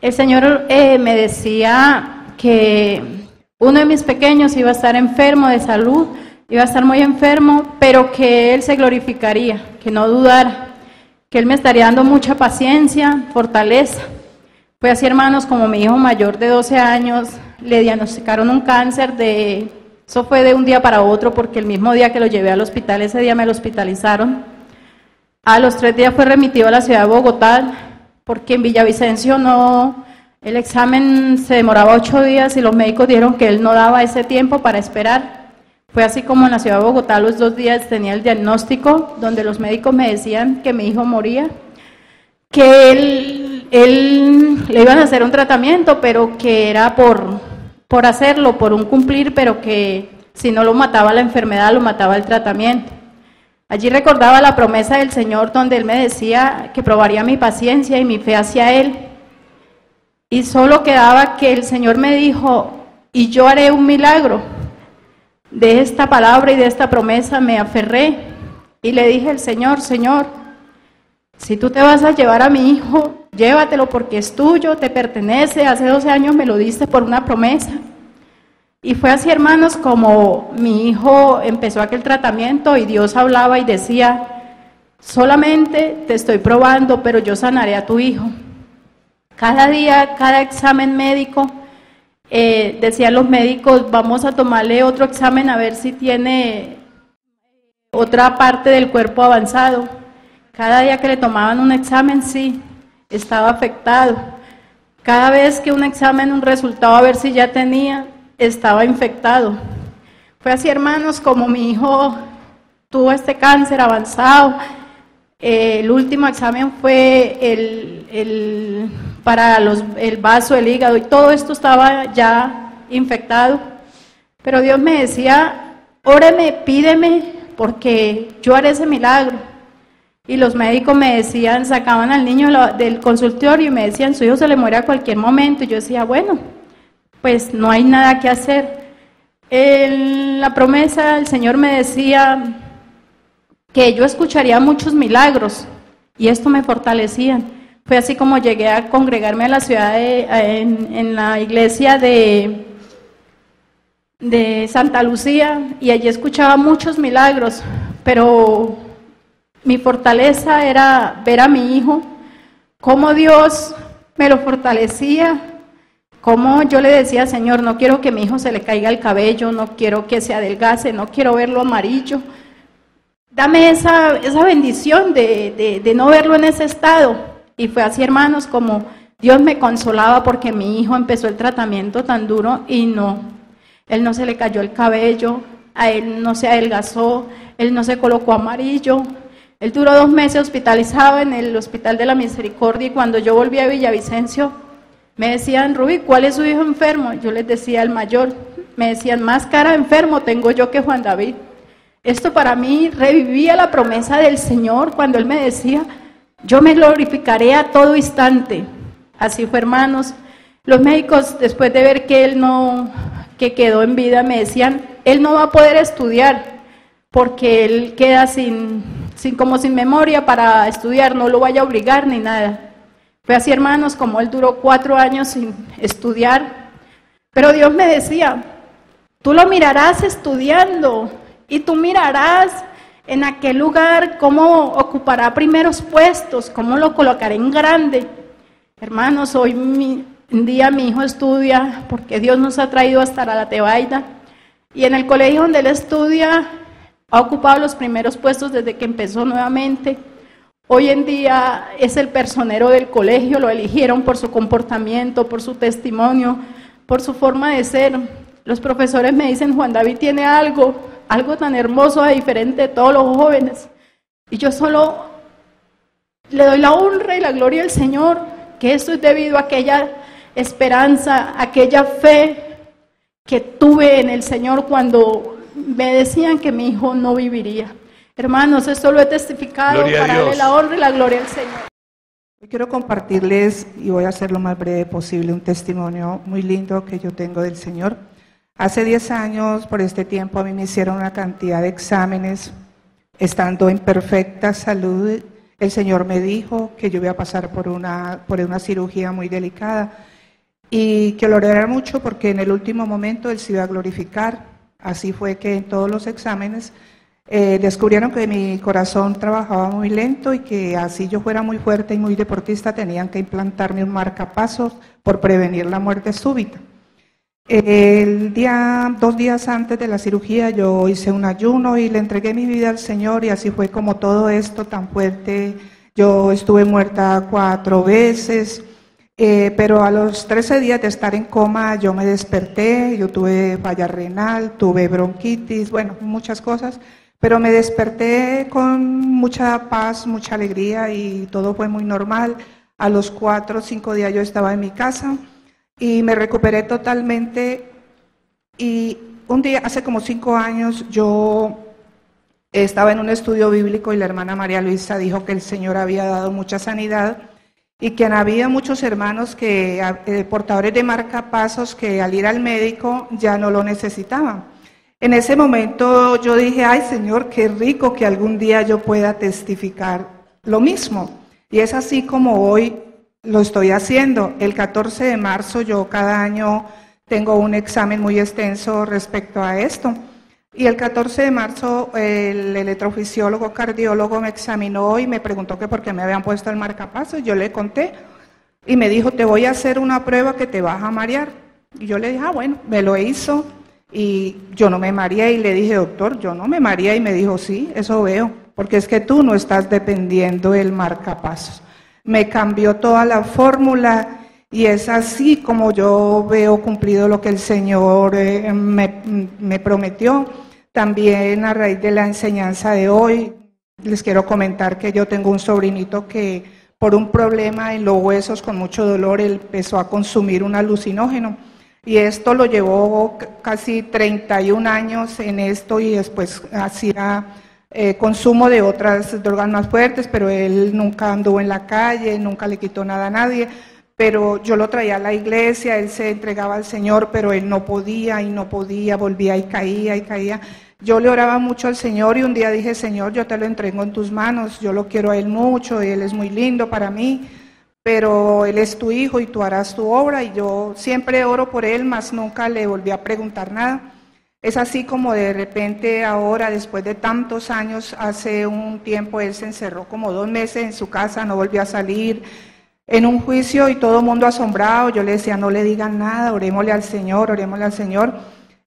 El Señor me decía que uno de mis pequeños iba a estar enfermo de salud, iba a estar muy enfermo, pero que Él se glorificaría, que no dudara, que Él me estaría dando mucha paciencia, fortaleza. Fue así, hermanos, como mi hijo mayor de 12 años le diagnosticaron un cáncer eso fue de un día para otro, porque el mismo día que lo llevé al hospital, ese día me lo hospitalizaron. A los 3 días fue remitido a la ciudad de Bogotá, porque en Villavicencio el examen se demoraba 8 días y los médicos dijeron que él no daba ese tiempo para esperar. Fue así como en la ciudad de Bogotá a los 2 días tenía el diagnóstico, donde los médicos me decían que mi hijo moría, que él le iban a hacer un tratamiento, pero que era por hacerlo, por un cumplir, pero que si no lo mataba la enfermedad, lo mataba el tratamiento. Allí recordaba la promesa del Señor, donde Él me decía que probaría mi paciencia y mi fe hacia Él. Y solo quedaba que el Señor me dijo, y yo haré un milagro. De esta palabra y de esta promesa me aferré y le dije al Señor, Señor, si tú te vas a llevar a mi hijo, llévatelo porque es tuyo, te pertenece, hace 12 años me lo diste por una promesa. Y fue así, hermanos, como mi hijo empezó aquel tratamiento y Dios hablaba y decía, solamente te estoy probando, pero yo sanaré a tu hijo. Cada día, cada examen médico, decían los médicos, vamos a tomarle otro examen a ver si tiene otra parte del cuerpo avanzado. Cada día que le tomaban un examen, sí, estaba afectado. Cada vez que un examen, un resultado, a ver si ya tenía, estaba infectado. Fue así, hermanos, como mi hijo tuvo este cáncer avanzado. El último examen fue para el vaso, el hígado, y todo esto estaba ya infectado. Pero Dios me decía, óreme, pídeme, porque yo haré ese milagro. Y los médicos me decían, sacaban al niño del consultorio y me decían, su hijo se le muere a cualquier momento. Y yo decía, bueno, pues no hay nada que hacer. La promesa, el Señor me decía que yo escucharía muchos milagros y esto me fortalecía. Fue así como llegué a congregarme a la ciudad en la iglesia de Santa Lucía y allí escuchaba muchos milagros, pero mi fortaleza era ver a mi hijo, cómo Dios me lo fortalecía, cómo yo le decía, Señor, no quiero que mi hijo se le caiga el cabello, no quiero que se adelgace, no quiero verlo amarillo. Dame esa bendición de no verlo en ese estado. Y fue así, hermanos, como Dios me consolaba porque mi hijo empezó el tratamiento tan duro y él no se le cayó el cabello, a él no se adelgazó, él no se colocó amarillo. Él duró 2 meses hospitalizado en el Hospital de la Misericordia y cuando yo volví a Villavicencio me decían, Rubí, ¿cuál es su hijo enfermo? Yo les decía el mayor, me decían, más cara de enfermo tengo yo que Juan David. Esto para mí revivía la promesa del Señor cuando Él me decía, yo me glorificaré a todo instante. Así fue, hermanos. Los médicos, después de ver que quedó en vida, me decían, él no va a poder estudiar porque él queda sin memoria para estudiar, no lo vaya a obligar ni nada. Fue así, hermanos, como él duró 4 años sin estudiar. Pero Dios me decía, tú lo mirarás estudiando y tú mirarás en aquel lugar cómo ocupará primeros puestos, cómo lo colocaré en grande. Hermanos, hoy en día mi hijo estudia porque Dios nos ha traído hasta la Tebaida y en el colegio donde él estudia ha ocupado los primeros puestos desde que empezó nuevamente. Hoy en día es el personero del colegio, lo eligieron por su comportamiento, por su testimonio, por su forma de ser. Los profesores me dicen, Juan David tiene algo tan hermoso, diferente de todos los jóvenes. Y yo solo le doy la honra y la gloria al Señor, que esto es debido a aquella esperanza, aquella fe que tuve en el Señor cuando me decían que mi hijo no viviría. Hermanos, esto lo he testificado para darle la honra y la gloria al Señor. Yo quiero compartirles, y voy a hacer lo más breve posible, un testimonio muy lindo que yo tengo del Señor. Hace 10 años, por este tiempo, a mí me hicieron una cantidad de exámenes, estando en perfecta salud, el Señor me dijo que yo iba a pasar por una cirugía muy delicada y que lo orara mucho porque en el último momento Él se iba a glorificar. Así fue que en todos los exámenes descubrieron que mi corazón trabajaba muy lento y que así yo fuera muy fuerte y muy deportista tenían que implantarme un marcapasos por prevenir la muerte súbita. 2 días antes de la cirugía yo hice un ayuno y le entregué mi vida al Señor y así fue como todo esto tan fuerte. Yo estuve muerta 4 veces, pero a los 13 días de estar en coma yo me desperté, yo tuve falla renal, tuve bronquitis, bueno, muchas cosas, pero me desperté con mucha paz, mucha alegría y todo fue muy normal. A los 4 o 5 días yo estaba en mi casa y me recuperé totalmente y un día, hace como 5 años, yo estaba en un estudio bíblico y la hermana María Luisa dijo que el Señor había dado mucha sanidad y que había muchos hermanos portadores de marcapasos que al ir al médico ya no lo necesitaban. En ese momento yo dije, ay Señor, qué rico que algún día yo pueda testificar lo mismo. Y es así como hoy lo estoy haciendo. El 14 de marzo yo cada año tengo un examen muy extenso respecto a esto. Y el 14 de marzo el electrofisiólogo cardiólogo me examinó y me preguntó que por qué me habían puesto el marcapasos. Yo le conté y me dijo, te voy a hacer una prueba que te vas a marear. Y yo le dije, bueno, me lo hizo y yo no me mareé y le dije, doctor, yo no me mareé y me dijo, sí, eso veo, porque es que tú no estás dependiendo del marcapasos. Me cambió toda la fórmula y es así como yo veo cumplido lo que el Señor me prometió. También a raíz de la enseñanza de hoy, les quiero comentar que yo tengo un sobrinito que por un problema en los huesos con mucho dolor, él empezó a consumir un alucinógeno y esto lo llevó casi 31 años en esto y después hacía consumo de otras drogas más fuertes, pero él nunca anduvo en la calle, nunca le quitó nada a nadie, pero yo lo traía a la iglesia, él se entregaba al Señor, pero él no podía, volvía y caía. Yo le oraba mucho al Señor y un día dije, Señor, yo te lo entrego en tus manos, yo lo quiero a él mucho, él es muy lindo para mí, pero él es tu hijo y tú harás tu obra, y yo siempre oro por él, mas nunca le volví a preguntar nada. Es así como de repente ahora, después de tantos años, hace un tiempo él se encerró como 2 meses en su casa, no volvió a salir, en un juicio y todo el mundo asombrado. Yo le decía, no le digan nada, orémosle al Señor,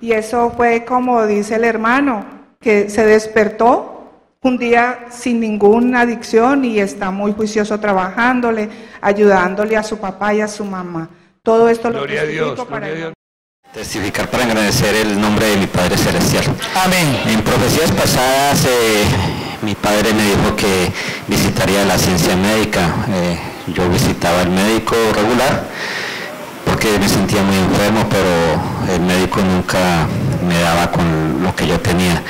y eso fue como dice el hermano, que se despertó un día sin ninguna adicción y está muy juicioso trabajándole, ayudándole a su papá y a su mamá. Todo esto lo testifico para Dios. Testificar para agradecer el nombre de mi Padre Celestial. Amén. En profecías pasadas mi padre me dijo que visitaría la ciencia médica. Yo visitaba al médico regular porque me sentía muy enfermo, pero el médico nunca me daba con lo que yo tenía.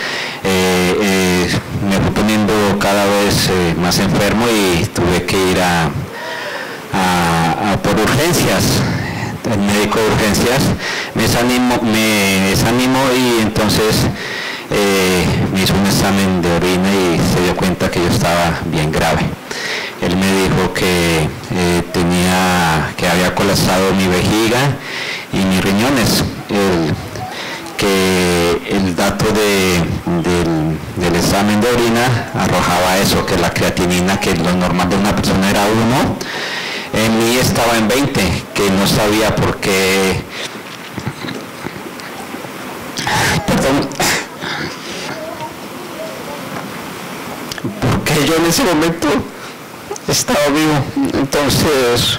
Me fui poniendo cada vez más enfermo y tuve que ir a por urgencias. El médico de urgencias me desanimó y entonces me hizo un examen de orina y se dio cuenta que yo estaba bien grave. Él me dijo que había colapsado mi vejiga y mis riñones, que el dato del examen de orina arrojaba eso, que la creatinina, que lo normal de una persona era 1, en mí estaba en 20, que no sabía por qué. Perdón. Porque yo en ese momento estaba vivo. Entonces,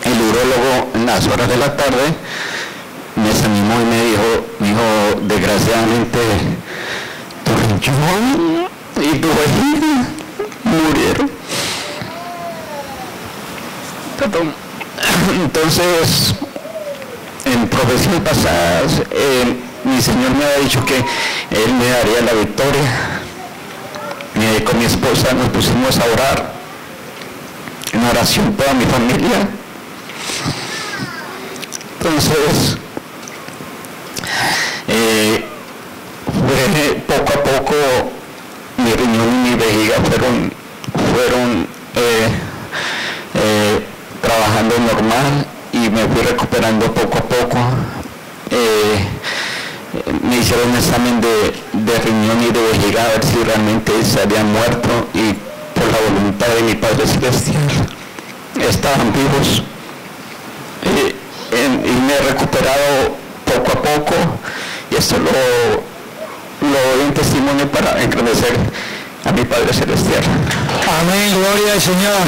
el urólogo en las horas de la tarde me desanimó y me dijo, desgraciadamente, tu riñón y tu vejiga murieron. Perdón. Entonces, en profecías pasadas, mi Señor me había dicho que Él me daría la victoria. Con mi esposa nos pusimos a orar, en oración toda mi familia. Entonces, fue poco a poco mi riñón y mi vejiga bendiga, fueron trabajando normal y me fui recuperando poco a poco. Me hicieron un examen de riñón y de vejiga a ver si realmente se habían muerto, y por la voluntad de mi Padre Celestial estaban vivos, y me he recuperado poco a poco, y esto lo doy en testimonio para engrandecer a mi Padre Celestial. Amén, gloria al Señor.